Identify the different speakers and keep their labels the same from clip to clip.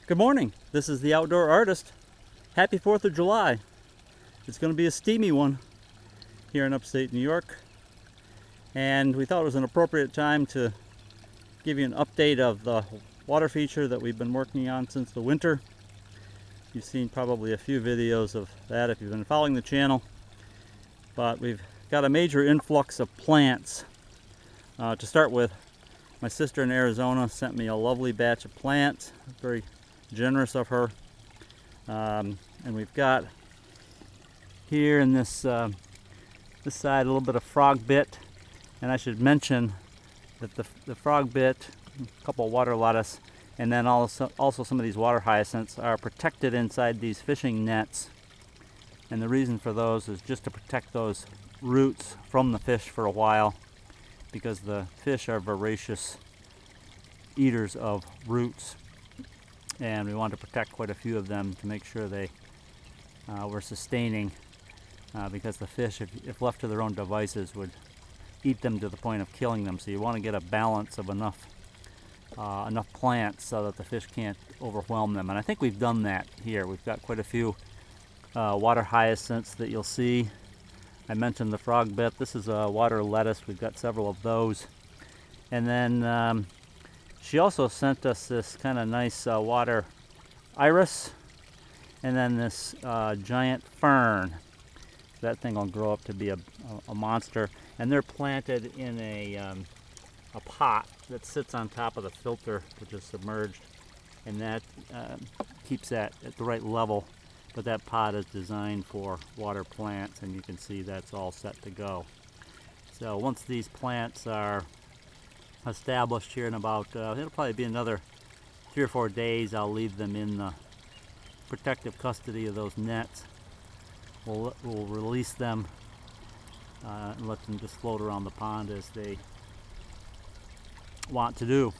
Speaker 1: Good morning. This is the Outdoor Artist. Happy 4th of July. It's going to be a steamy one here in upstate New York. And we thought it was an appropriate time to give you an update of the water feature that we've been working on since the winter. You've seen probably a few videos of that if you've been following the channel. But we've got a major influx of plants. To start with, my sister in Arizona sent me a lovely batch of plants. Very generous of her. And we've got here in this this side a little bit of frog bit, and I should mention that the frog bit, a couple of water lettuce, and then also some of these water hyacinths are protected inside these fishing nets. And the reason for those is just to protect those roots from the fish for a while, because the fish are voracious eaters of roots. And we wanted to protect quite a few of them to make sure they were sustaining, because the fish, if left to their own devices, would eat them to the point of killing them. So you want to get a balance of enough plants so that the fish can't overwhelm them. And I think we've done that here. We've got quite a few water hyacinths that you'll see. I mentioned the frog bit. This is a water lettuce. We've got several of those. And then she also sent us this kind of nice water iris, and then this giant fern. That thing will grow up to be a monster. And they're planted in a pot that sits on top of the filter, which is submerged, and that keeps that at the right level. But that pot is designed for water plants, and you can see that's all set to go. So once these plants are established here in about, it'll probably be another 3 or 4 days, I'll leave them in the protective custody of those nets. We'll release them and let them just float around the pond as they want to do.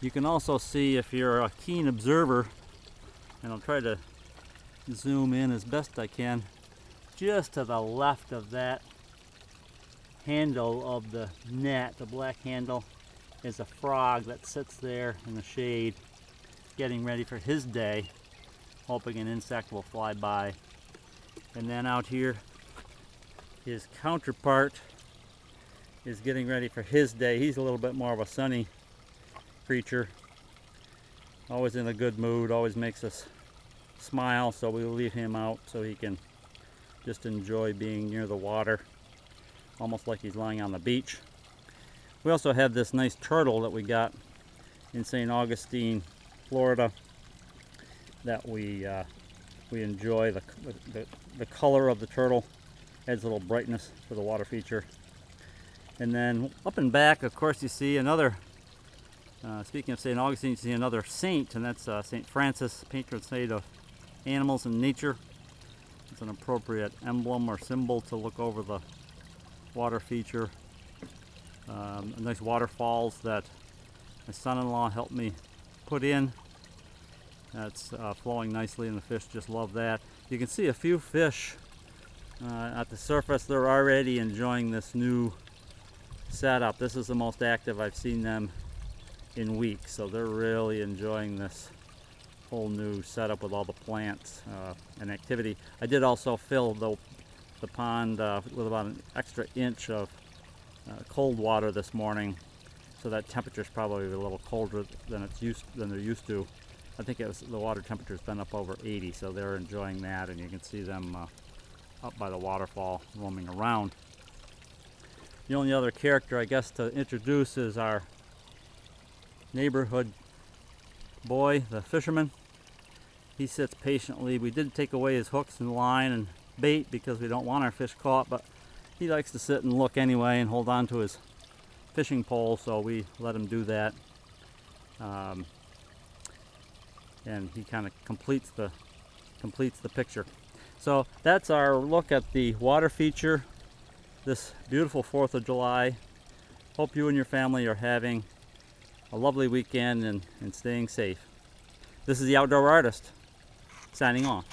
Speaker 1: You can also see, if you're a keen observer, and I'll try to zoom in as best I can, just to the left of that handle of the net, the black handle, is a frog that sits there in the shade getting ready for his day, hoping an insect will fly by. And then out here, his counterpart is getting ready for his day. He's a little bit more of a sunny creature, always in a good mood, always makes us smile, so we'll leave him out so he can just enjoy being near the water, almost like he's lying on the beach. We also have this nice turtle that we got in St. Augustine, Florida, that we enjoy. The color of the turtle adds a little brightness to the water feature. And then up and back, of course, you see another, speaking of St. Augustine, you see another saint, and that's St. Francis, patron saint of animals and nature. It's an appropriate emblem or symbol to look over the water feature. Nice waterfalls that my son-in-law helped me put in. That's flowing nicely, and the fish just love that. You can see a few fish at the surface. They're already enjoying this new setup. This is the most active I've seen them in weeks, so they're really enjoying this whole new setup with all the plants and activity. I did also fill the pond with about an extra inch of cold water this morning, so that temperature is probably a little colder than they're used to. I think the water temperature's been up over 80, so they're enjoying that, and you can see them up by the waterfall roaming around. The only other character, I guess, to introduce is our neighborhood boy, the fisherman. He sits patiently. We did take away his hooks and line and bait because we don't want our fish caught, but he likes to sit and look anyway and hold on to his fishing pole, so we let him do that. And he kind of completes the picture. So that's our look at the water feature this beautiful 4th of July. Hope you and your family are having a lovely weekend and staying safe. This is the Outdoor Artist, signing off.